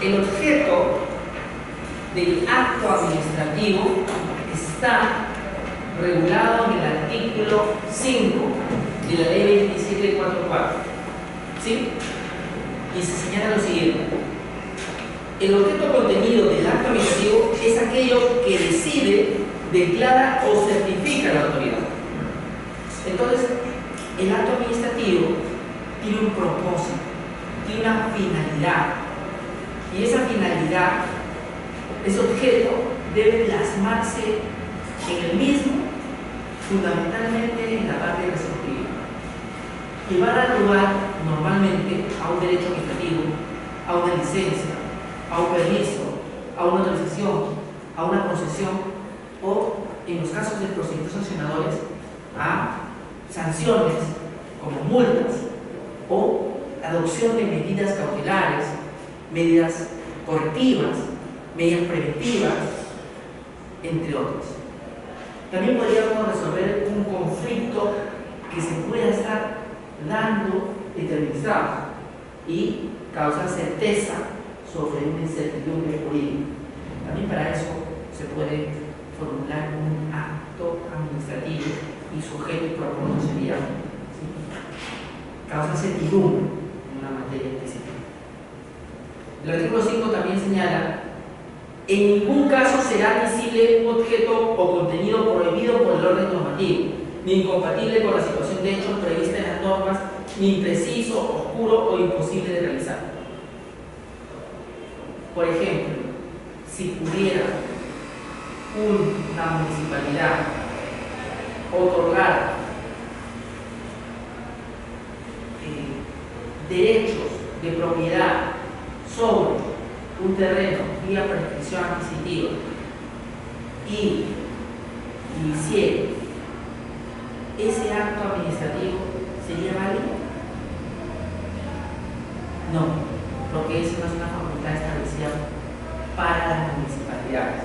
El objeto del acto administrativo está regulado en el artículo 5 de la ley 2744, ¿sí? Y se señala lo siguiente: el objeto contenido del acto administrativo es aquello que decide, declara o certifica la autoridad. Entonces, el acto administrativo tiene un propósito, tiene una finalidad, y esa finalidad, ese objeto, debe plasmarse en el mismo, fundamentalmente en la parte resolutiva, y va a dar lugar normalmente a un derecho administrativo, a una licencia, a un permiso, a una autorización, a una concesión, o en los casos de procedimientos sancionadores, a sanciones como multas o adopción de medidas cautelares, medidas correctivas, medidas preventivas, entre otros. También podríamos resolver un conflicto que se pueda estar dando entre administrados y causar certeza sobre una incertidumbre jurídica. También para eso se puede formular un acto administrativo y sujeto y propósito sería, ¿sí?, causa certidumbre en una materia específica. El artículo 5 también señala: en ningún caso será admisible un objeto o contenido prohibido por el orden normativo, ni incompatible con la situación de hecho prevista en las normas, ni impreciso, oscuro o imposible de realizar. Por ejemplo, si pudiera una municipalidad otorgar derechos de propiedad sobre un terreno vía prescripción adquisitiva y hiciera ese acto administrativo, ¿sería válido? No, porque eso no es una facultad establecida para las municipalidades,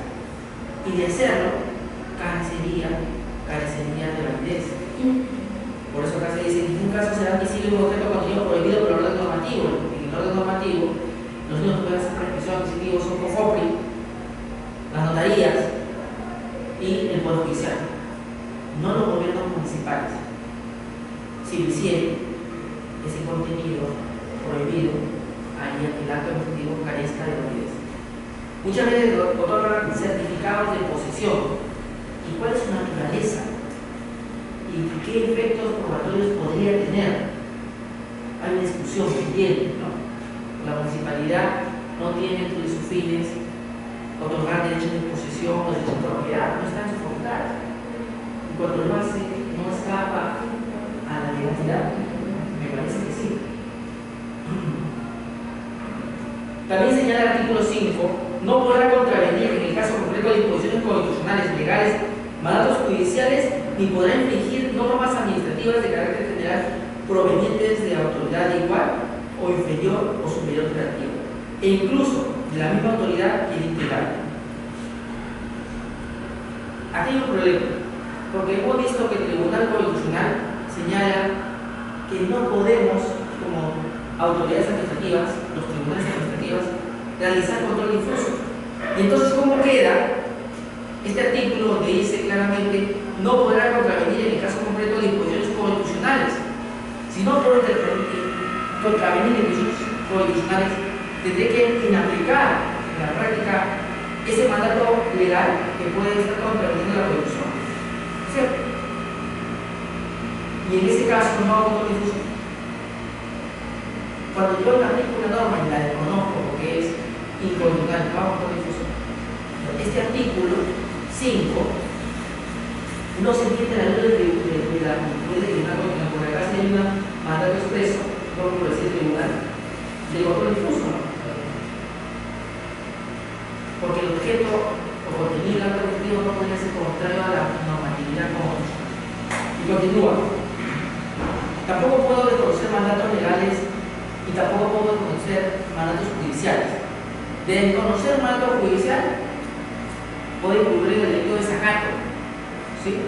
y de hacerlo carecería de validez. Por eso acá se dice: en ningún caso será admisible un objeto contenido prohibido por el orden normativo. En el orden normativo, los únicos que pueden hacer prescripción adquisitiva son COFOPRI, las notarías y el Poder Judicial, no los gobiernos municipales. Si lo hiciera, ese contenido prohibido, ahí el acto administrativo carezca de validez. Muchas veces otorgan certificados de posesión. ¿Y cuál es su naturaleza? ¿Y qué efectos probatorios podría tener? Hay una discusión pendiente, ¿no? La municipalidad no tiene entre sus fines otorgar derechos de posesión o derechos de propiedad, no está en su facultad. Y cuando lo hace, no escapa a la legalidad. Me parece que sí. También señala el artículo 5: no podrá contravenir en el caso concreto de disposiciones constitucionales, legales, mandatos judiciales, ni podrá infringir normas administrativas de carácter general provenientes de autoridad igual o inferior o superior operativa, e incluso de la misma autoridad y integral. Aquí hay un problema, porque hemos visto que el Tribunal Constitucional señala que no podemos, como autoridades administrativas, los tribunales administrativos, realizar control difuso. Y entonces, ¿cómo queda este artículo donde dice claramente: no podrá contravenir en el caso concreto de disposiciones constitucionales? Si no puede contravenir en disposiciones constitucionales, tendré que inaplicar en la práctica ese mandato legal que puede estar contraveniendo la Constitución, ¿cierto? Y en ese caso no hago control difuso. Cuando yo aplico una norma y la desconozco porque es inconstitucional, no hago control difuso. Este artículo 5 no se entiende a la luz de la tribunal constitucional, porque acá se hay un mandato expreso, no por decir tribunal, de control difuso, ¿no? Porque el objeto o contenido del acto administrativo no podría ser contrario a la normatividad constitucional. Y continúa: tampoco puedo desconocer mandatos legales y tampoco puedo desconocer mandatos judiciales. De desconocer un mandato judicial puede incurrir el delito de desacato, ¿sí?,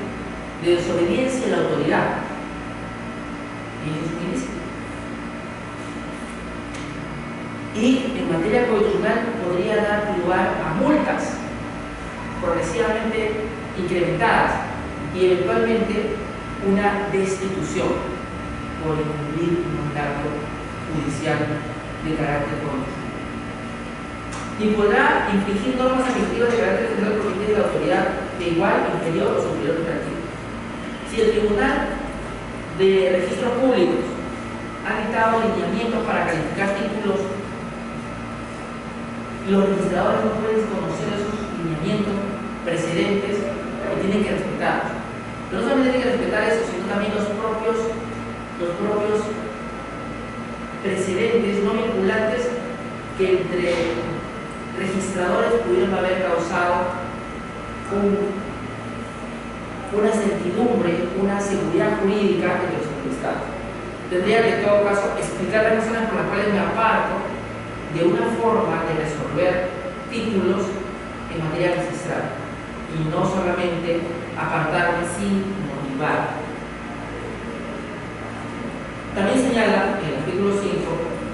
de desobediencia a la autoridad. Y eso es ilícito. y en materia constitucional podría dar lugar a multas progresivamente incrementadas y eventualmente una destitución por incumplir un mandato judicial de carácter político. Y podrá infringir normas administrativas de carácter general provenientes de la autoridad de igual, inferior o superior operativo. Si el Tribunal de Registros Públicos ha dictado lineamientos para calificar títulos, los registradores no pueden conocer esos lineamientos precedentes y tienen que respetarlos. Pero no solamente tienen que respetar eso, sino también los propios precedentes no vinculantes que entre registradores pudieron haber causado una certidumbre, una seguridad jurídica entre los entrevistados. Tendría que en todo caso explicar las razones por las cuales me aparto de una forma de resolver títulos en materia registral y no solamente apartarme sin motivar. También señala en el artículo 5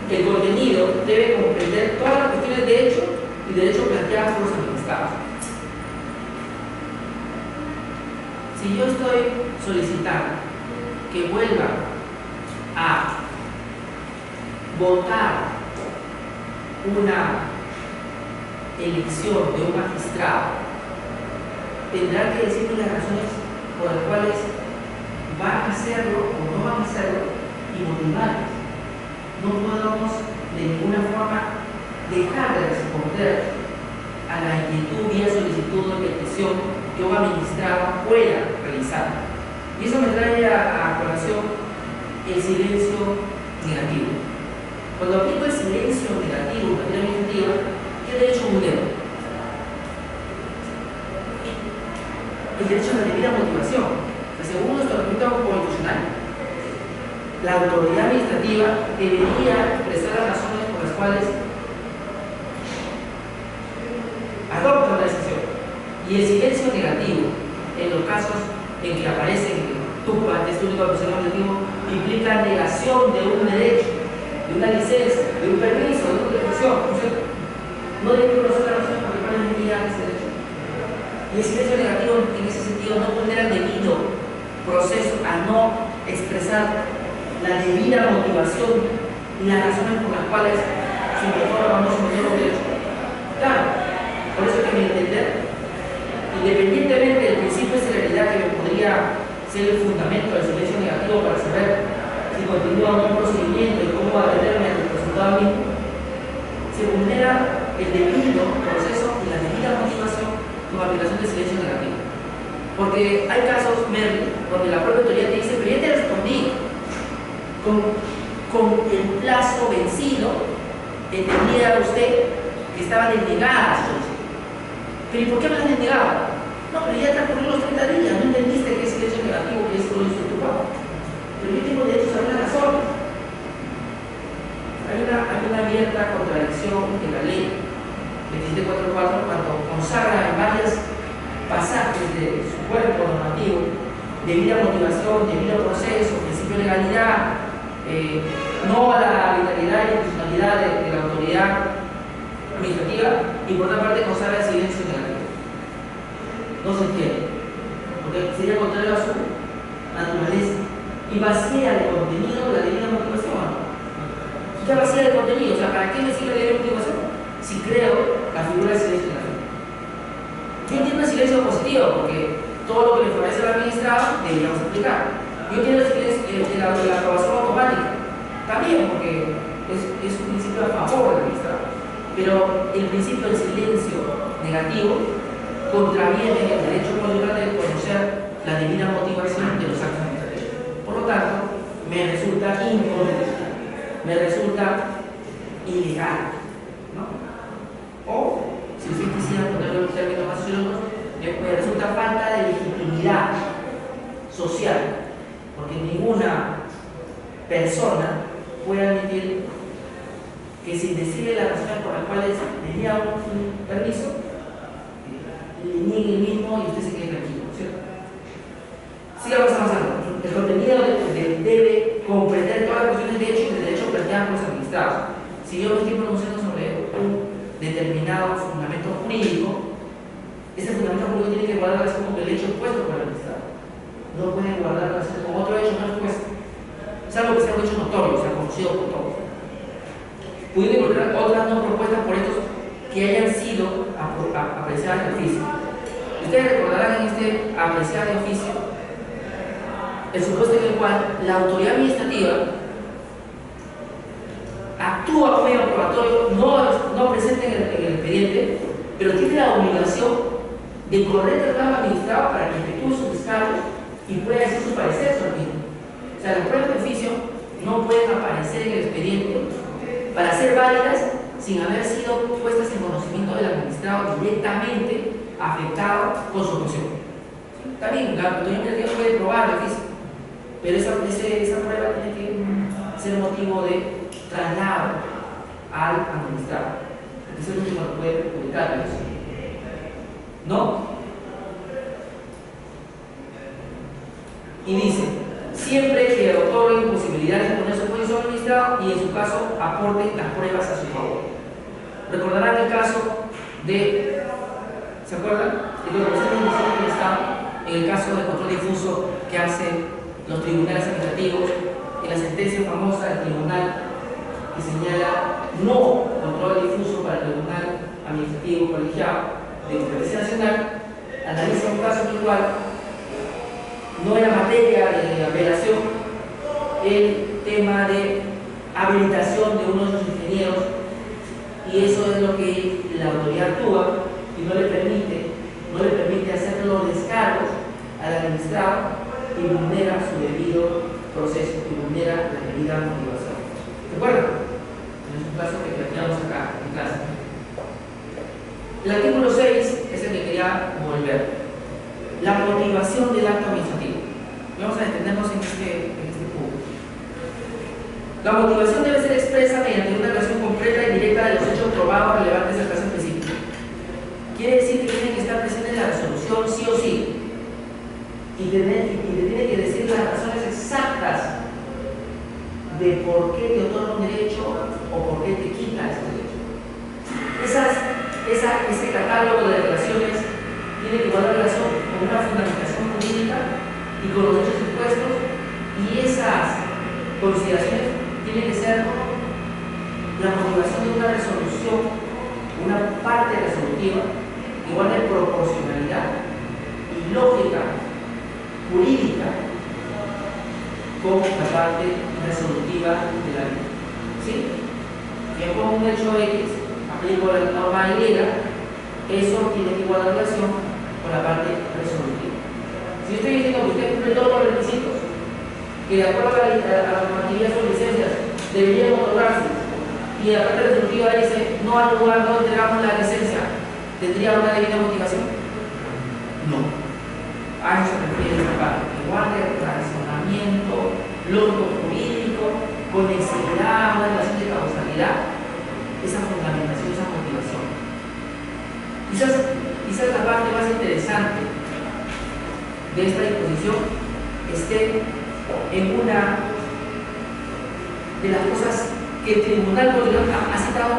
que el contenido debe comprender todas las cuestiones de hecho y derecho planteadas por los administrados. Si yo estoy solicitando que vuelva a votar una elección de un magistrado, tendrá que decirme las razones por las cuales van a hacerlo o no van a hacerlo y motivarles. No podemos de ninguna forma dejar de responder a la inquietud vía solicitud o petición que un magistrado pueda realizar. Y eso me trae a colación el silencio negativo. Cuando aplico el silencio negativo en materia administrativa, ¿qué derecho vulnero? El derecho a la debida motivación. Según nuestro ordenamiento constitucional, la autoridad administrativa debería expresar las razones por las cuales adopta una decisión. Y el silencio negativo, en los casos en que aparecen TUPA, texto único de procedimiento administrativo, implica negación de un derecho, de una licencia, de un permiso, de una protección, ¿no es cierto? No debe conocer las razones por las cuales me niegan ese derecho. Y el silencio negativo, en ese sentido, no pondrá el debido proceso a no expresar la debida motivación y las razones por las cuales se incorpora o no se incorpora un derecho. Claro, por eso que mi entender, independientemente del principio de celeridad que me podría ser el fundamento del silencio negativo para saber si continúa o no un procedimiento y cómo atenderme al resultado mismo, se vulnera el debido proceso y la debida motivación con aplicación del silencio negativo. Porque hay casos, Merly, donde la propia autoridad te dice, pero ya te respondí con el plazo vencido, entendía usted que estaba denegada su solicitud. Pero ¿y por qué me la has denegado? No, pero ya transcurrieron los 30 días, no entendiste que es silencio negativo, que es todo eso tu pago. Pero yo tengo derecho a saber las razones. Hay una abierta contradicción en la ley 2744 cuando consagra en varios pasajes de su cuerpo normativo debida motivación, debido proceso, principio de legalidad, no a la arbitrariedad y institucionalidad de la autoridad administrativa, y por otra parte consagra el silencio negativo. No se entiende, porque sería contrario a su naturaleza y vacía de contenido la debida motivación. Ya vacía de contenido, o sea, ¿para qué me sirve la debida motivación si creo la figura del silencio negativo? Yo entiendo el silencio positivo, porque todo lo que le favorece al administrado deberíamos aplicar. Yo entiendo la aprobación automática, también, porque es un principio a favor del administrado. Pero el principio del silencio negativo contraviene el derecho constitucional de conocer la debida motivación de los actos administrativos. Por lo tanto, me resulta inconstitucional, me resulta ilegal, ¿no? O, si usted quisiera ponerlo en términos más sociológicos, me resulta falta de legitimidad social, porque ninguna persona puede admitir que sin decirle las razones por las cuales le niega un permiso, le niegue el mismo y usted se quede tranquilo, ¿cierto? Sigamos avanzando. El contenido debe comprender todas las cuestiones de hecho y de derecho planteadas por los administrados. si yo me estoy pronunciando sobre un determinado fundamento jurídico, ese fundamento jurídico tiene que guardar relación con el hecho expuesto por el magistrado. No puede guardar relación con otro hecho no expuesto, salvo que sea un hecho notorio, o sea, conocido por todos. Pueden involucrar otras no propuestas por hechos que hayan sido apreciadas de oficio. Ustedes recordarán en este apreciar de oficio el supuesto en el cual la autoridad administrativa actúa como medio probatorio, no presente en el expediente, pero tiene la obligación de correr el reclamo administrado para que efectúe su descargo y pueda decir su parecer sobre el mismo. O sea, las pruebas de oficio no pueden aparecer en el expediente para ser válidas sin haber sido puestas en conocimiento del administrado directamente afectado con su moción. Está bien, la autoridad administrativa puede probar el oficio, pero esa prueba tiene que ser motivo de traslado al administrado. Eso es lo último que puede perjudicar. ¿No? Y dice, siempre que otorguen posibilidades de poner su posición administrado y en su caso aporten las pruebas a su favor. Recordarán el caso de, ¿se acuerdan? De los procesos del Estado, en el caso del control difuso que hacen los tribunales administrativos, en la sentencia famosa del tribunal que señala no control difuso para el tribunal administrativo colegiado de competencia nacional, analiza un caso en el cual no era materia de apelación el tema de habilitación de uno de sus ingenieros, y eso es lo que la autoridad actúa y no le permite hacer los descargos al administrado y vulnera su debido proceso y vulnera la debida motivación. ¿De acuerdo? Es un caso que planteamos acá en clase. El artículo 6 es el que quería volver. La motivación del acto administrativo. Vamos a detenernos en este punto. La motivación debe ser expresa mediante una relación completa y directa de los hechos probados relevantes del caso específico. Quiere decir que tiene que estar presente en la resolución sí o sí. Y te tiene que decir las razones exactas de por qué te otorga un derecho o por qué te quita ese derecho. Ese catálogo de relaciones tiene que guardar relación con una fundamentación jurídica y con los hechos expuestos, y esas consideraciones tienen que ser la motivación de una resolución, una parte resolutiva, igual de proporcionalidad y lógica jurídica con la parte resolutiva de la ley. ¿Sí? Yo pongo un hecho X, aplico la norma Y, eso tiene que guardar relación con la parte resolutiva. Si yo estoy diciendo que usted cumple todos los requisitos, que de acuerdo a la normatividad sobre licencias deberían otorgarse, y la parte resolutiva dice no al lugar, no entregamos la licencia, ¿tendría una debida motivación? No. A eso se refiere esa parte, que guarde razonamiento lógico jurídico, conexividad, una relación de causalidad, esa fundamentación, esa motivación. Quizás la parte más interesante de esta disposición esté en una de las cosas que el Tribunal Constitucional ha citado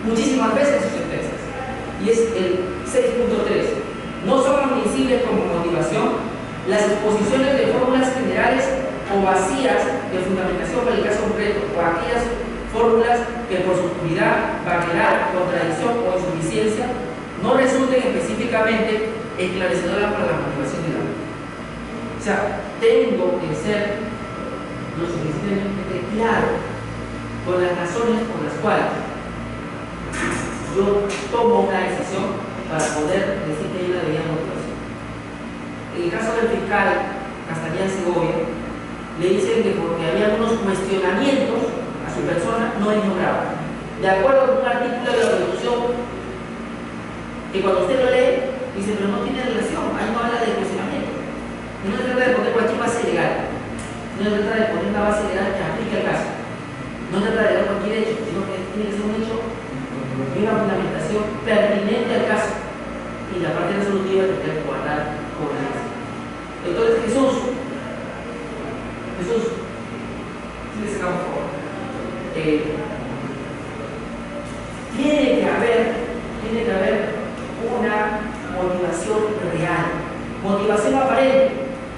muchísimas veces en sus sentencias, y es el 6.3. No son admisibles como motivación las exposiciones de fórmulas generales o vacías de fundamentación para el caso concreto, o aquellas fórmulas que por su oscuridad, vaguedad, contradicción o insuficiencia no resulten específicamente esclarecedoras para la motivación de la ley. O sea, tengo que ser lo suficientemente claro con las razones por las cuales yo tomo una decisión para poder decir que hay una debida motivación. En el caso del fiscal Castañeda Segovia, le dicen que porque había algunos cuestionamientos a su persona no es nombrado. De acuerdo con un artículo de la Constitución, que cuando usted lo lee, dice, pero no tiene relación, ahí no habla de cuestionamiento. No se trata de poner cualquier base legal, no se trata de poner una base legal que aplique al caso, no se trata de dar cualquier hecho, sino que tiene que ser un hecho y una fundamentación pertinente al caso, y la parte resolutiva que tiene que guardar con el. Entonces Jesús, si le sacamos por favor, tiene que haber una motivación real. Motivación aparente,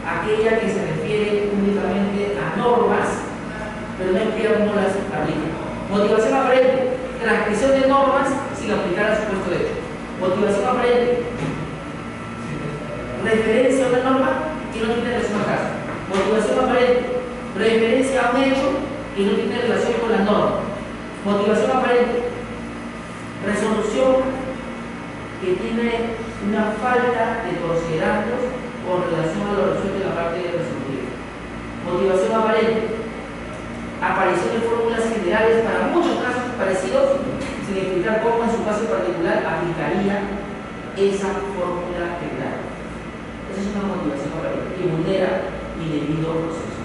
aquella que se refiere únicamente a normas, pero no explica cómo las aplica. Motivación aparente, transcripción de normas sin aplicar al supuesto de hecho. Motivación aparente, referencia a una norma que no tiene relación al caso. Motivación aparente, referencia a un hecho que no tiene relación con la norma. Motivación aparente, resolución que tiene una falta de considerandos con relación a lo resuelto en la parte resolutiva. Motivación aparente, aparición de fórmulas generales para muchos casos parecidos, sin explicar cómo en su caso particular aplicaría esa fórmula general. Esa es una motivación aparente que vulnera mi debido proceso.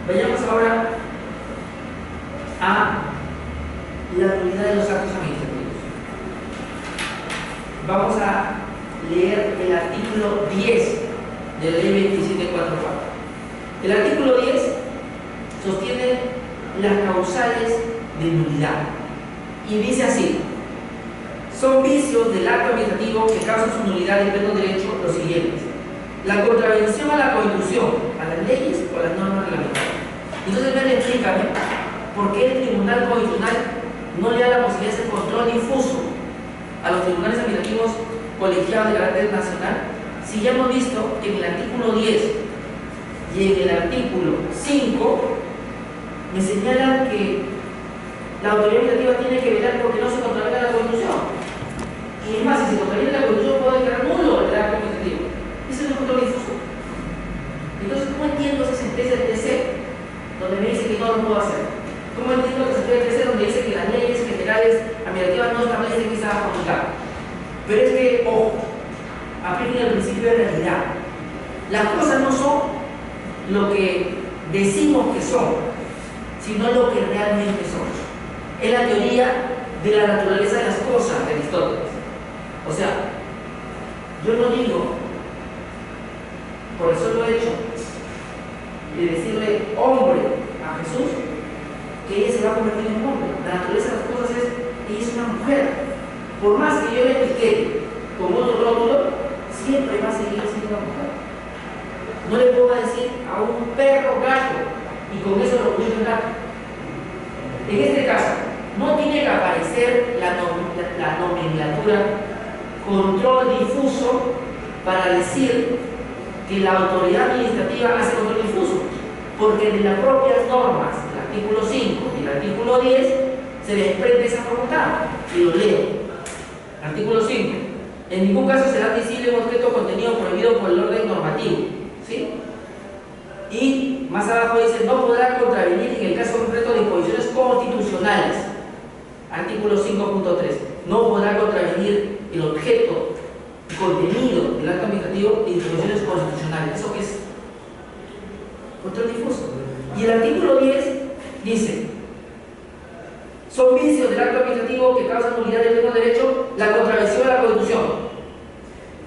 Vayamos ahora a la nulidad de los actos administrativos. Vamos a leer el artículo 10 de la ley 2744. El artículo 10 sostiene las causales de nulidad y dice así: son vicios del acto administrativo que causan su nulidad de pleno derecho los siguientes: la contravención a la Constitución, a las leyes o a las normas reglamentarias. Entonces, explícame por qué el Tribunal Constitucional no le da la posibilidad de hacer control difuso a los tribunales administrativos colegiados de carácter nacional, si ya hemos visto que en el artículo 10 y en el artículo 5 me señalan que la autoridad administrativa tiene que velar porque no se contravenga la Constitución. Y es más, si se contraviene la Constitución puede declarar nulo el acto administrativo. Ese es el control difuso. Entonces, ¿cómo entiendo esa sentencia del TC donde me dice que no lo puedo hacer? ¿Cómo entiendo esa sentencia del TC donde dice que las leyes generales administrativas no establecen que se va a comunicar? Pero es que, ojo, apliquen el principio de realidad. Las cosas no son lo que decimos que son, sino lo que realmente son. Es la teoría de la naturaleza de las cosas de Aristóteles. O sea, yo no digo, por el solo hecho de decirle hombre a Jesús, que ella se va a convertir en hombre. La naturaleza de las cosas es, ella es una mujer. Por más que yo le etiquete con otro rótulo, siempre va a seguir siendo una mujer. No le puedo decir a un perro gato y con eso lo convierto en gato. En este caso, no tiene que aparecer la nomenclatura control difuso para decir que la autoridad administrativa hace control difuso, porque de las propias normas, el artículo 5 y el artículo 10, se desprende esa facultad. Y lo leo. Artículo 5. En ningún caso será admisible un objeto o contenido prohibido por el orden normativo. ¿Sí? Y más abajo dice: no podrá contravenir en el caso concreto disposiciones constitucionales. Artículo 5.3. No podrá contravenir el objeto y contenido del acto administrativo de disposiciones constitucionales. ¿Eso qué es? Control difuso. Y el artículo 10 dice: son vicios del acto administrativo que causan nulidad de pleno derecho la contravención a la Constitución.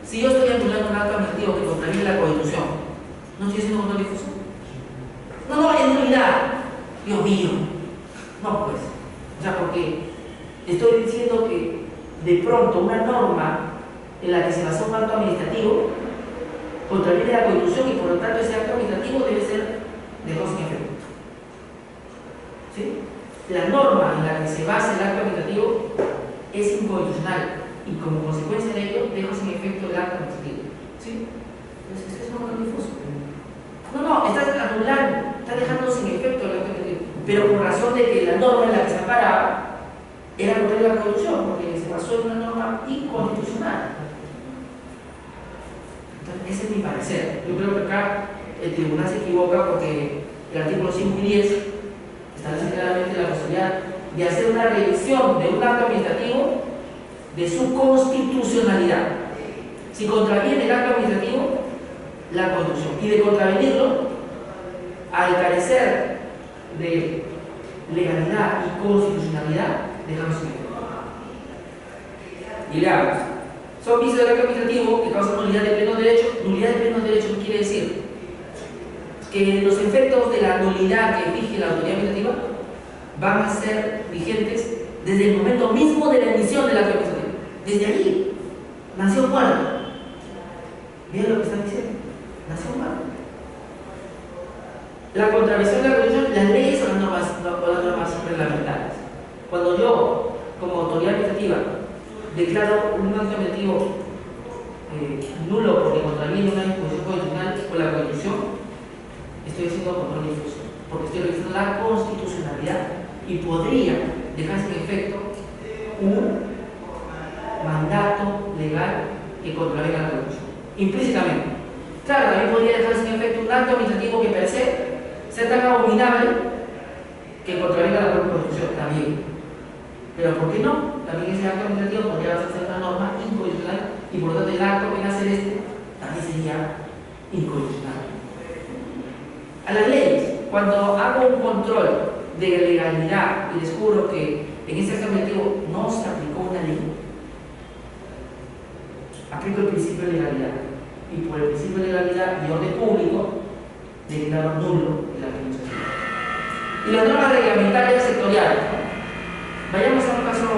Si yo estoy anulando un acto administrativo que contraviene la Constitución, ¿no estoy haciendo control difuso? No, es nulidad. Dios mío. No, pues. O sea, porque estoy diciendo que de pronto una norma en la que se basó un acto administrativo contraviene la Constitución y por lo tanto ese acto administrativo debe ser dejado sin efecto. ¿Sí? La norma en la que se basa el acto administrativo es inconstitucional y como consecuencia de ello deja sin efecto el acto administrativo. ¿Sí? Entonces, eso es un control difuso. No, estás anulando, estás dejando sin efecto el acto administrativo, pero por razón de que la norma en la que se amparaba era contraria a la Constitución, porque se basó en una norma inconstitucional. Entonces, ese es mi parecer. Yo creo que acá el tribunal se equivoca porque el artículo 5 y 10 establece claramente la posibilidad de hacer una revisión de un acto administrativo de su constitucionalidad. Si contraviene el acto administrativo, la Constitución, y de contravenirlo, al carecer de legalidad y constitucionalidad, dejamos sin efecto. Y veamos, son vicios del acto administrativo que causan nulidad de pleno derecho. Nulidad de pleno derecho quiere decir que los efectos de la nulidad que fije la autoridad administrativa van a ser vigentes desde el momento mismo de la emisión del acto administrativo. Desde allí nació muerto. ¿Ven lo que están diciendo? Nació muerto. La contravención de la Constitución, las leyes son las normas reglamentarias. Cuando yo, como autoridad administrativa, declaro un acto administrativo nulo porque contraviene una disposición constitucional o la Constitución, estoy haciendo control difuso, porque estoy revisando la constitucionalidad y podría dejarse en efecto un mandato legal que contravenga la Constitución, implícitamente. Claro, también podría dejarse en efecto un acto administrativo que per se sea tan abominable que contravenga la propia Constitución, también. Pero ¿por qué no? También ese acto administrativo podría ser una norma inconstitucional y por lo tanto el acto que nace de este también sería inconstitucional. A las leyes, cuando hago un control de legalidad y descubro que en ese acto administrativo no se aplicó una ley, aplico el principio de legalidad y por el principio de legalidad y orden público declaro nulo el acto administrativo. Y las normas reglamentarias sectoriales. Vayamos a un caso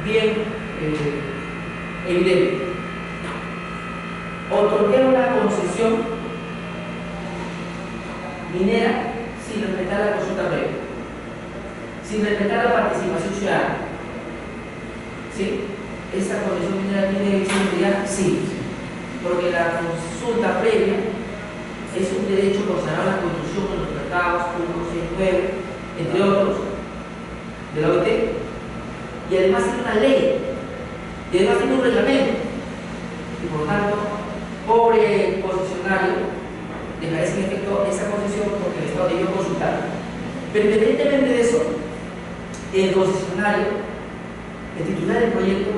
bien evidente. Otorgué una concesión minera sin respetar la consulta previa, sin respetar la participación ciudadana. ¿Sí? ¿Esa concesión minera tiene visibilidad? Sí, porque la consulta previa es un derecho consagrado en la Constitución, en los tratados, punto 109, entre otros, de la OIT, y además tiene una ley, y además tiene un reglamento, y por lo tanto, pobre concesionario dejará sin efecto esa concesión porque el Estado debió consultar. Pero independientemente de eso, el concesionario, el titular del proyecto,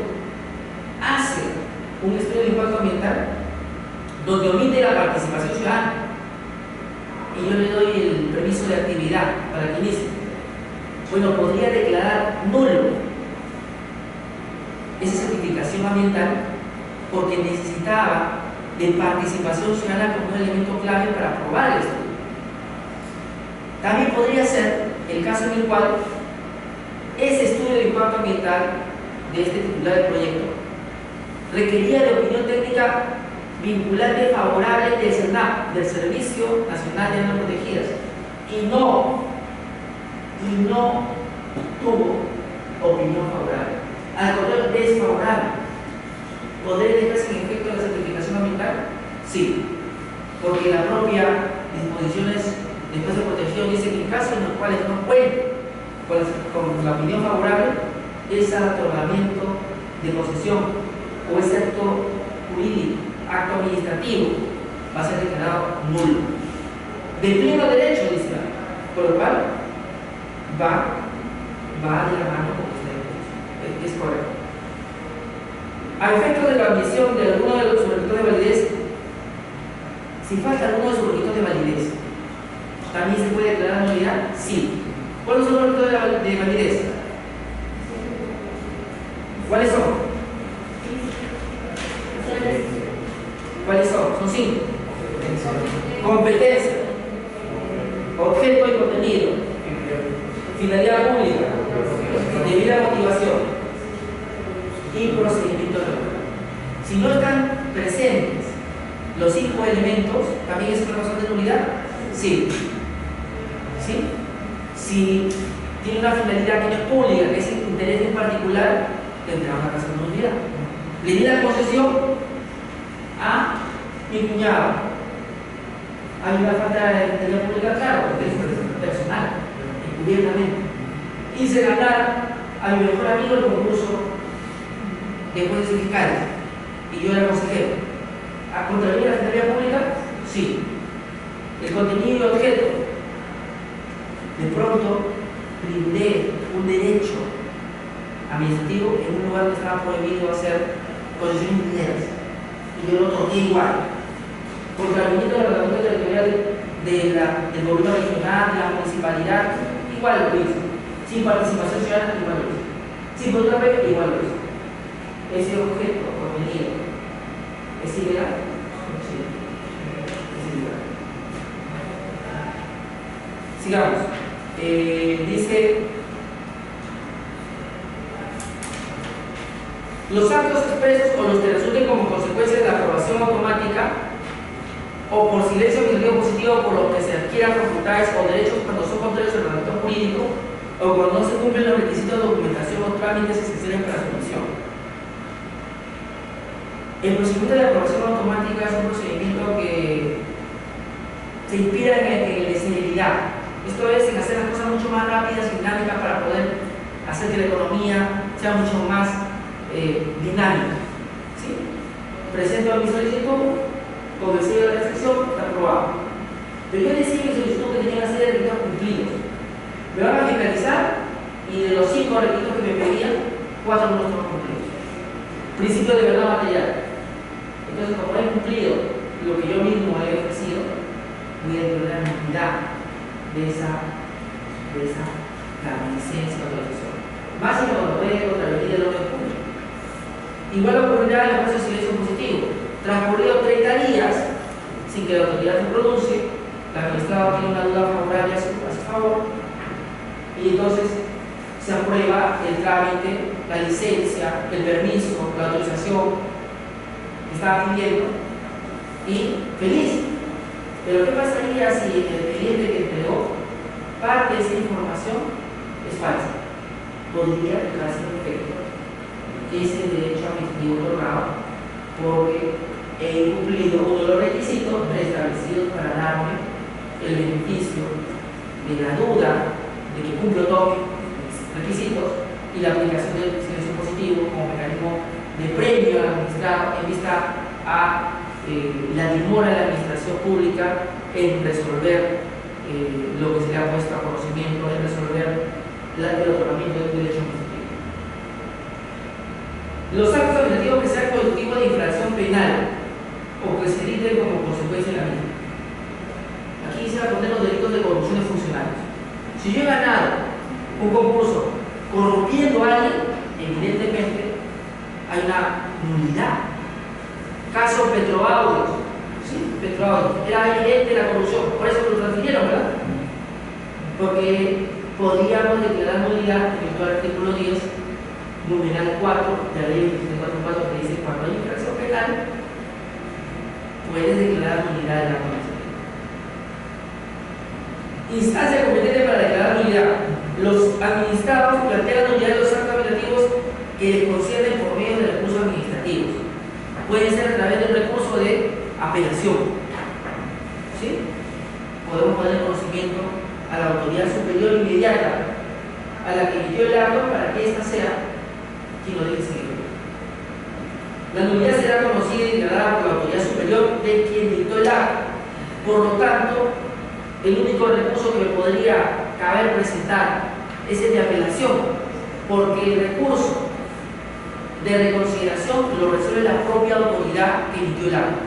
hace un estudio de impacto ambiental donde omite la participación ciudadana y yo le doy el permiso de actividad para que inicie. Bueno, podría declarar nulo esa certificación ambiental porque necesitaba de participación ciudadana como un elemento clave para aprobar el estudio. También podría ser el caso en el cual ese estudio de impacto ambiental de este titular del proyecto requería de opinión técnica vinculante favorable del SERNAP, del Servicio Nacional de Áreas Protegidas, y no tuvo opinión favorable. Al contrario, desfavorable. ¿Podría dejarse en efecto la certificación ambiental? Sí, porque la propia disposiciones de espacio protegido dice que en casos en los cuales no cuente con la opinión favorable, ese otorgamiento de concesión o ese acto jurídico, acto administrativo, va a ser declarado nulo. De pleno derecho, dice, por lo cual va de la mano con usted. Es correcto. A efecto de la admisión de alguno de los requisitos de validez, si falta alguno de sus requisitos de validez, ¿también se puede declarar nulidad? Sí. ¿Cuáles son los requisitos de validez? ¿Cuáles son? ¿Cuáles son? Son 5. Competencia, objeto y contenido, finalidad pública, debida motivación y procedimiento regular. Si no están presentes los 5 elementos, ¿también es una razón de nulidad? Sí. ¿Sí? Si tiene una finalidad que no es pública, que es el interés en particular, tendrá una razón de nulidad. Le di la concesión a mi cuñado. Hay una falta de finalidad pública, claro, porque es personal, encubiertamente. Hice ganar a mi mejor amigo el concurso de jueces fiscales y yo era consejero. ¿A contravenir la finalidad pública? Sí. El contenido y el objeto. De pronto brindé un derecho administrativo en un lugar donde estaba prohibido hacer concesiones mineras y yo lo toqué igual. Contraviniendo el reglamento territorial del gobierno regional, de la municipalidad, igual lo hice. Sin participación ciudadana, igual lo hice. Sin control previo, igual lo hice. Ese objeto contenido es ilegal. Sí, es ilegal. Sigamos. Dice Los actos expresos o los que resulten como consecuencia de la aprobación automática o por silencio administrativo positivo por lo que se adquieran facultades o derechos cuando son contrarios al ordenamiento jurídico o cuando no se cumplen los requisitos de documentación o trámites esenciales para su emisión. El procedimiento de aprobación automática es un procedimiento que se inspira en la celeridad. Esto es, en hacer las cosas mucho más rápidas y dinámicas para poder hacer que la economía sea mucho más dinámica. ¿Sí? Presento mi solicitud, con el sello de la restricción, está aprobado. Pero yo decía mi solicitud que tenía una serie de requisitos cumplidos. Me van a fiscalizar y de los 5 requisitos que me pedían, 4 no están cumplidos. Principio de verdad material. Entonces, como he cumplido lo que yo mismo he ofrecido, voy a declarar la nulidad de esa licencia o autorización. Máximo cuando puede contravenir el orden público. Igual ocurrirá en el caso de silencio positivo. Transcurrido 30 días sin que la autoridad se pronuncie, el administrado tiene una duda favorable a su favor y entonces se aprueba el trámite, la licencia, el permiso, la autorización que estaba pidiendo y feliz. Pero ¿qué pasaría si el expediente que entregó parte de esa información es falsa? Podría dejarse en efecto ese derecho administrativo otorgado porque he incumplido uno de los requisitos preestablecidos para darme el beneficio de la duda de que cumplo todos mis requisitos y la aplicación del silencio positivo como mecanismo de premio al administrado en vista a la demora de la administración pública en resolver lo que se le ha puesto a conocimiento, en resolver el otorgamiento del derecho administrativo. Los actos administrativos que sean constitutivos de infracción penal o que se dicten como consecuencia de la misma. Aquí se van a poner los delitos de corrupción de funcionarios. Si yo he ganado un concurso corrompiendo a alguien, evidentemente hay una nulidad. Caso Petroaudios, ¿sí? Petroaudios, era evidente la corrupción, por eso lo transfirieron, ¿verdad? Porque podríamos declarar nulidad en el artículo 10, numeral 4 de la ley 2744, que dice cuando hay infracción penal, puedes declarar nulidad de la condición. Instancia competente para declarar nulidad. Los administrados plantean la nulidad de los actos administrativos que les conceden por medio de recursos administrativos. Puede ser a través de un recurso de apelación. ¿Sí? Podemos poner conocimiento a la autoridad superior inmediata a la que emitió el acto para que ésta sea quien lo deje seguir. La nulidad será conocida y declarada por la autoridad superior de quien dictó el acto. Por lo tanto, el único recurso que me podría caber presentar es el de apelación, porque el recurso de reconsideración lo resuelve la propia autoridad que emitió el acto.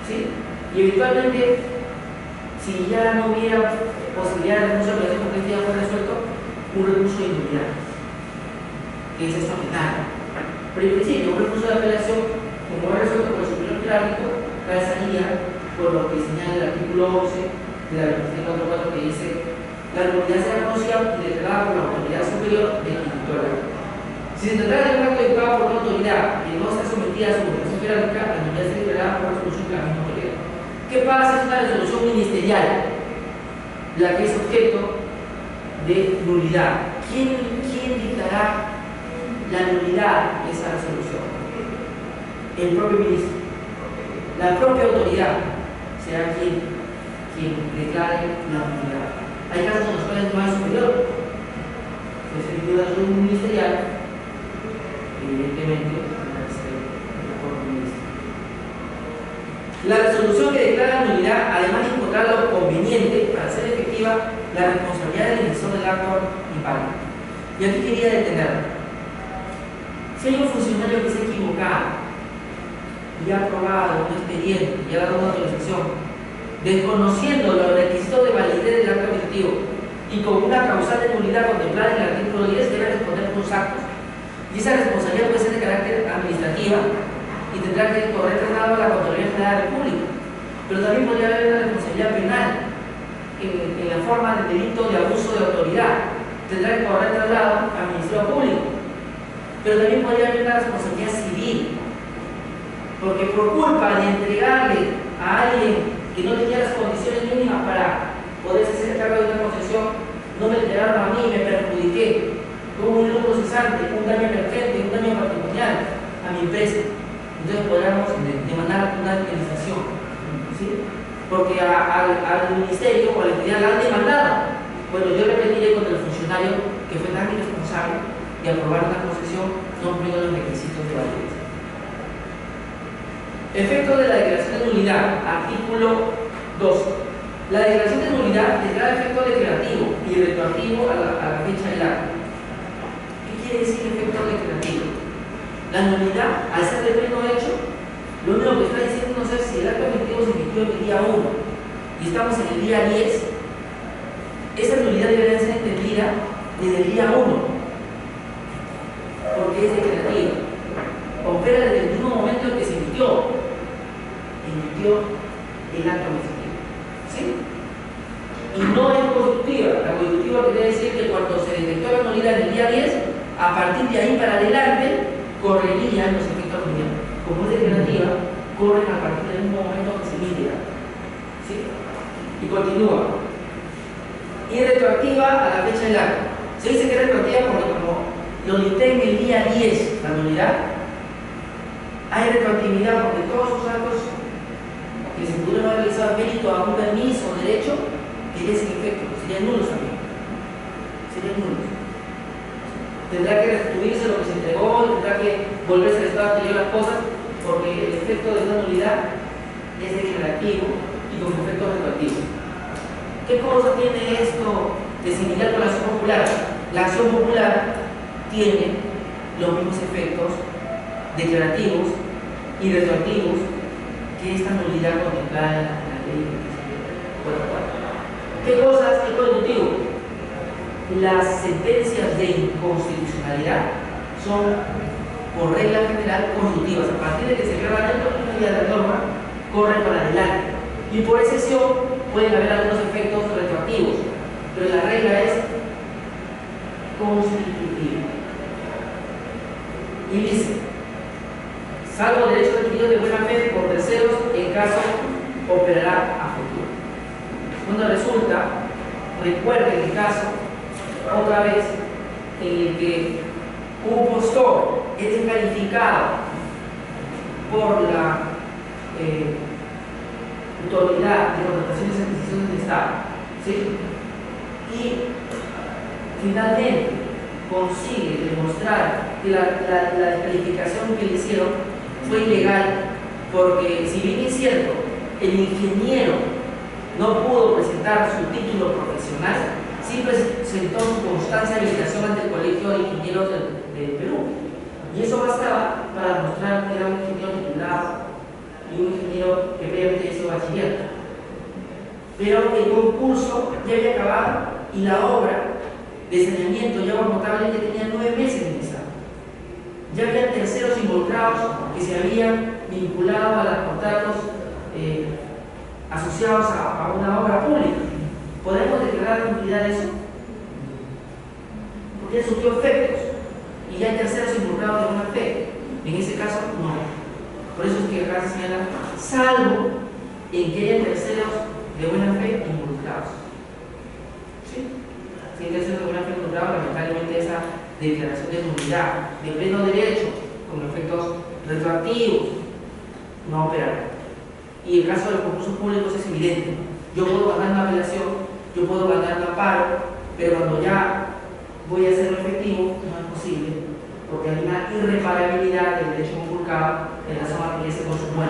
¿Sí? Y eventualmente, si ya no hubiera posibilidad de recurso de apelación porque este ya fue resuelto, un recurso de nulidad, que es extraordinario. Pero en principio, un recurso de apelación, como es resuelto por el superior jerárquico, calzaría por lo que señala el artículo 11 de la ley 2744, que dice: la nulidad será conocida y declarada por la autoridad superior de quien dictó el acto. Si se trata de un acto dictado por una autoridad que no está sometida a su votación jerárquica, la nulidad será declarada por resolución de la misma autoridad. ¿Qué pasa si es una resolución ministerial la que es objeto de nulidad? ¿Quién dictará la nulidad de esa resolución? El propio ministro. La propia autoridad será quien declare la nulidad. Hay casos en los cuales no hay superior. Pues se emitió una resolución ministerial, evidentemente, la resolución que declara nulidad, además de encontrar lo conveniente para hacer efectiva la responsabilidad del emisor del acto impávido. Y aquí quería detenerme. Si hay un funcionario que se ha equivocado y ha aprobado un expediente y ha dado una autorización, desconociendo los requisitos de validez del acto administrativo y con una causal de nulidad contemplada en el artículo 10, debe responder por los actos. Y esa responsabilidad puede ser de carácter administrativa y tendrá que correr traslado a la Contraloría General de la República. Pero también podría haber una responsabilidad penal en la forma de delito de abuso de autoridad. Tendrá que correr traslado al Ministerio Público. pero también podría haber una responsabilidad civil, porque por culpa de entregarle a alguien que no tenía las condiciones mínimas para poderse hacer cargo de una concesión, no me entregaron a mí, me perjudiqué, hubo un lucro cesante, un daño emergente, un daño patrimonial a mi empresa. Entonces podríamos demandar una indemnización, ¿sí? Porque al ministerio o a la entidad la han demandado. Bueno, yo le pediré contra el funcionario que fue tan irresponsable de aprobar una concesión no cumpliendo los requisitos de validez. Efectos de la declaración de nulidad, artículo 12. La declaración de nulidad tendrá efecto declarativo y retroactivo a la fecha del acto. ¿Qué quiere decir efecto declarativo? La nulidad, al ser de pleno hecho, lo único que está diciendo es si el acto efectivo se emitió el día 1 y estamos en el día 10, esa nulidad debería ser entendida desde el día 1, porque es declarativa. Opera desde el mismo momento en que se emitió el acto efectivo, ¿sí? Y no es constitutiva. La constitutiva quiere decir que cuando se detectó la nulidad en el día 10, a partir de ahí para adelante correrían los efectos nulidad. Como es declarativa, corren a partir del mismo momento que se emite el acto, ¿sí? Y continúa. Y retroactiva a la fecha del acto. Se dice que es retroactiva porque como lo dicté en el día 10 la nulidad, hay retroactividad porque todos sus actos que se pudieron haber realizado mérito a un permiso o derecho quedarían sin efecto, serían nulos también. Serían nulos. Tendrá que restituirse lo que se entregó, tendrá que volverse al estado anterior las cosas, porque el efecto de una nulidad es declarativo y con efecto retroactivo. ¿Qué cosa tiene esto de similar con la acción popular? La acción popular tiene los mismos efectos declarativos y retroactivos que esta nulidad contemplada en la ley 27.4. ¿Qué cosas es constitutivo? Las sentencias de inconstitucionalidad son, por regla general, constitutivas. A partir de que se crea la norma, corren para adelante. Y por excepción pueden haber algunos efectos retroactivos, pero la regla es constitutiva. Y dice, salvo derechos adquiridos de buena fe por terceros, en caso operará a futuro. Cuando resulta, recuerden el caso, otra vez, en el que un postor es descalificado por la autoridad de contrataciones y adquisiciones del Estado, ¿sí? Y finalmente consigue demostrar que la descalificación que le hicieron fue ilegal, porque si bien es cierto, el ingeniero no pudo presentar su título profesional, sí presentó su constancia de habilitación ante el Colegio de Ingenieros del Perú, y eso bastaba para demostrar que era un ingeniero titulado y un ingeniero que previamente hizo bachillerato. Pero el concurso ya había acabado y la obra de saneamiento y agua potable ya tenía 9 meses de empezar. Ya había terceros involucrados que se habían vinculado a los contratos asociados a una obra pública. ¿Podemos declarar nulidad de eso? Porque ya surgió efectos y ya hay terceros involucrados de buena fe. En ese caso, no. Por eso es que acá se señala, salvo en que haya terceros de buena fe involucrados. ¿Sí? Si hay terceros de buena fe involucrados, lamentablemente esa declaración de nulidad de pleno derecho, con efectos retroactivos, no operará. Y el caso de los concursos públicos es evidente. Yo puedo ganar una apelación, yo puedo ganar un amparo, pero cuando ya voy a hacerlo efectivo, no es posible, porque hay una irreparabilidad del derecho conculcado en la zona que ya se consumó.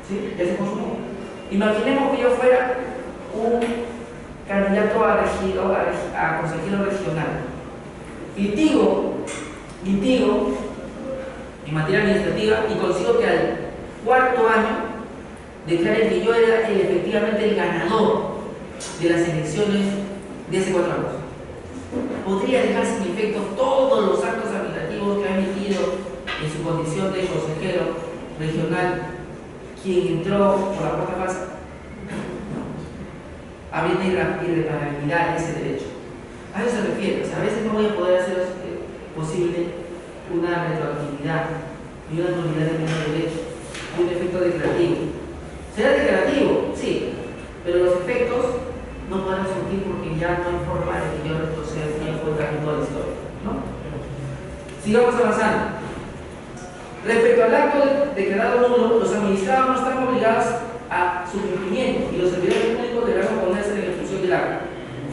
¿Sí? Ya se consumó. Imaginemos que yo fuera un candidato a consejero regional. Litigo en materia administrativa y consigo que al 4º año declare que yo era efectivamente el ganador de las elecciones de hace 4 años. Podría dejar sin efecto todos los actos administrativos que ha emitido en su condición de consejero regional quien entró por la puerta falsa. Habría una irreparabilidad en ese derecho. A eso se refiere. O sea, a veces no voy a poder hacer posible una retroactividad y una nulidad de menos derecho y un efecto declarativo. ¿Será declarativo? Sí, pero los efectos no pueden surgir porque ya no hay forma de que yo retroceda tiempo en toda la historia, ¿no? Sigamos avanzando. Respecto al acto declarado nulo, los administrados no están obligados a su cumplimiento y los servidores públicos deberán oponerse en la ejecución del acto,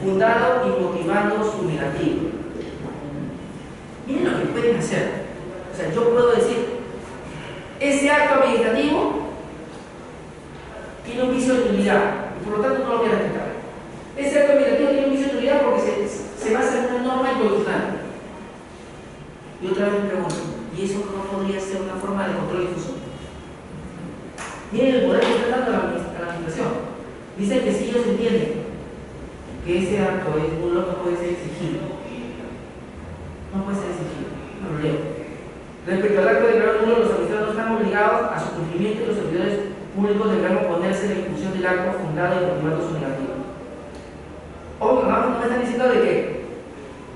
fundado y motivando su negativo. Miren lo que pueden hacer. O sea, yo puedo decir, ese acto administrativo tiene un vicio de nulidad y por lo tanto no lo voy a respetar. Ese acto administrativo tiene un vicio de nulidad porque se basa en una norma inconstitucional. Y otra vez me pregunto, ¿y eso no podría ser una forma de control difuso? Miren el poder que está dando a la administración. Dicen que si ellos entienden que ese acto es nulo, no puede ser exigido. No puede ser exigido. No lo leo. Respecto al acto declarado nulo, los administrados no están obligados a su cumplimiento y los servidores públicos deberán oponerse en la ejecución del acto fundado y motivando su negativo. Ojo, no me están diciendo de que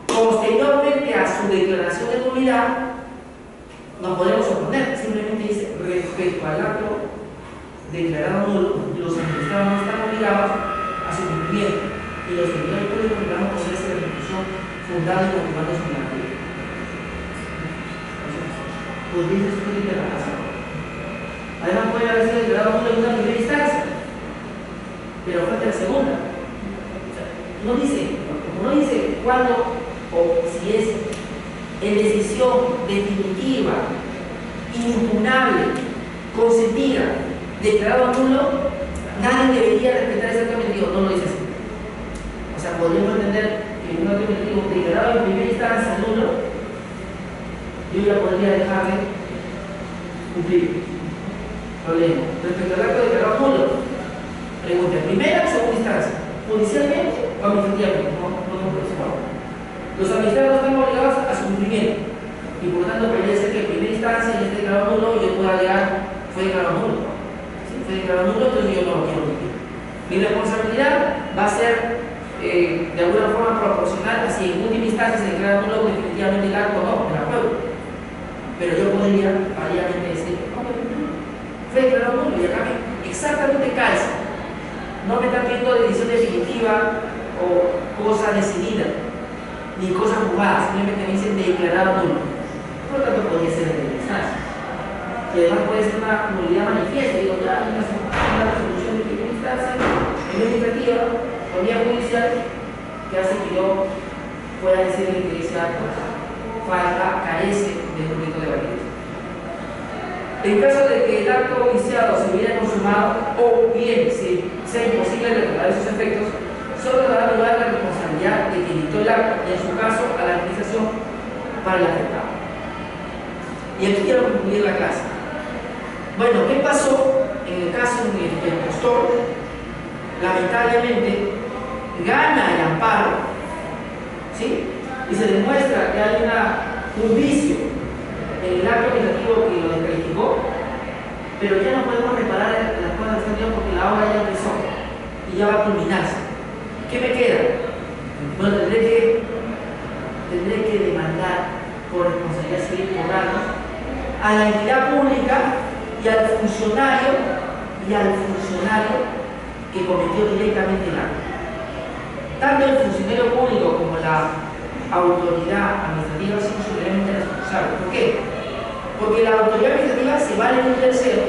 posteriormente a su declaración de nulidad nos podemos oponer. Simplemente dice respecto al acto declarado nulo, los administrados no están obligados a su cumplimiento y los servidores públicos deberán oponerse en la ejecución fundada y motivando su negativo. Pues dice su interpretación. Además puede haber sido declarado nulo en una primera instancia, pero falta la segunda. O sea, no dice cuándo o si es en decisión definitiva, inimpugnable, consentida, declarado nulo, nadie debería respetar ese acto administrativo. No lo dice así. O sea, podríamos entender que un acto administrativo declarado en primera instancia nulo, yo ya podría dejar de cumplir. Problema. Respecto al acto declarado nulo, pregunta, ¿primera o segunda instancia? ¿Judicialmente o administrativamente? Los administrados no están obligados a su cumplimiento y por lo tanto podría ser que en primera instancia ya esté declarado nulo y yo pueda alegar fue declarado nulo. Si fue declarado nulo, entonces yo no lo quiero cumplir. Mi responsabilidad va a ser de alguna forma proporcional a si en última instancia se declara nulo definitivamente el acto o no, me la juego. Pero yo podría variablemente decir, fue declarado nulo y acá exactamente calza. No me están pidiendo decisión definitiva o cosa decidida, ni cosa jugada, simplemente me dicen declarado nulo. Por lo tanto, podría ser en primera instancia. Y además puede ser una nulidad manifiesta, digo, ya hay una resolución de primera instancia, administrativa, o vía judicial, que hace que yo pueda decirle que ese acto carece de un rito de validez. En caso de que el acto iniciado se hubiera consumado o bien si sea imposible recordar esos efectos, solo dará lugar a la responsabilidad de quien dictó el acto y en su caso a la administración para el afectado. Y aquí quiero concluir la clase. Bueno, ¿qué pasó en el caso en el que el postor lamentablemente gana el amparo? ¿Sí? Y se demuestra que hay un vicio en el acto administrativo que lo descalificó, pero ya no podemos reparar las cosas de Dios porque la obra ya empezó y ya va a culminarse. ¿Qué me queda? Bueno, tendré que demandar por responsabilidad civil por daños a la entidad pública y al funcionario que cometió directamente el acto. Tanto el funcionario público como la autoridad administrativa son superiormente responsables. ¿Por qué? Porque la autoridad administrativa se vale de un tercero,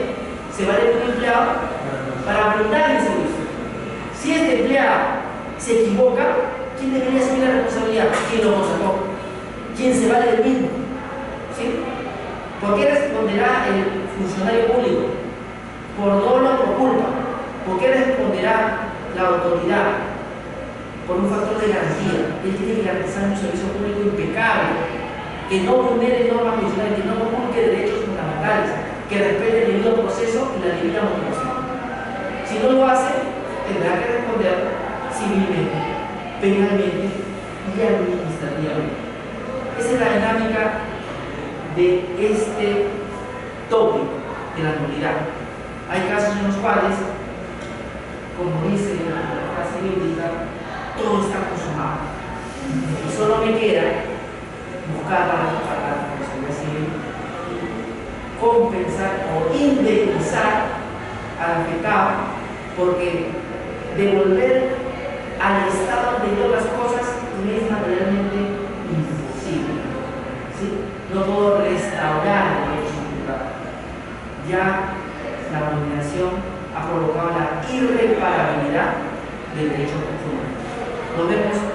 se vale de un empleado para brindar el servicio. Si este empleado se equivoca, ¿quién debería asumir la responsabilidad? ¿Quién lo consacó? ¿Quién se vale del mismo? ¿Sí? ¿Por qué responderá el funcionario público? Por dolo o por culpa. ¿Por qué responderá la autoridad? Por un factor de garantía. Él tiene que garantizar un servicio público impecable, que no vulnere normas constitucionales, que no conculque derechos fundamentales, que respete el debido proceso y la debida motivación. Si no lo hace, tendrá que responder civilmente, penalmente y administrativamente. Esa es la dinámica de este tópico de la nulidad. Hay casos en los cuales, como dice la frase bíblica, todo está consumado. Y solo me queda buscar para la responsabilidad civil. compensar o indemnizar al afectado, porque devolver al estado anterior las cosas me es materialmente imposible. ¿Sí? No puedo restaurar el derecho anticipado. Ya la vulneración ha provocado la irreparabilidad del derecho consumo. Nos vemos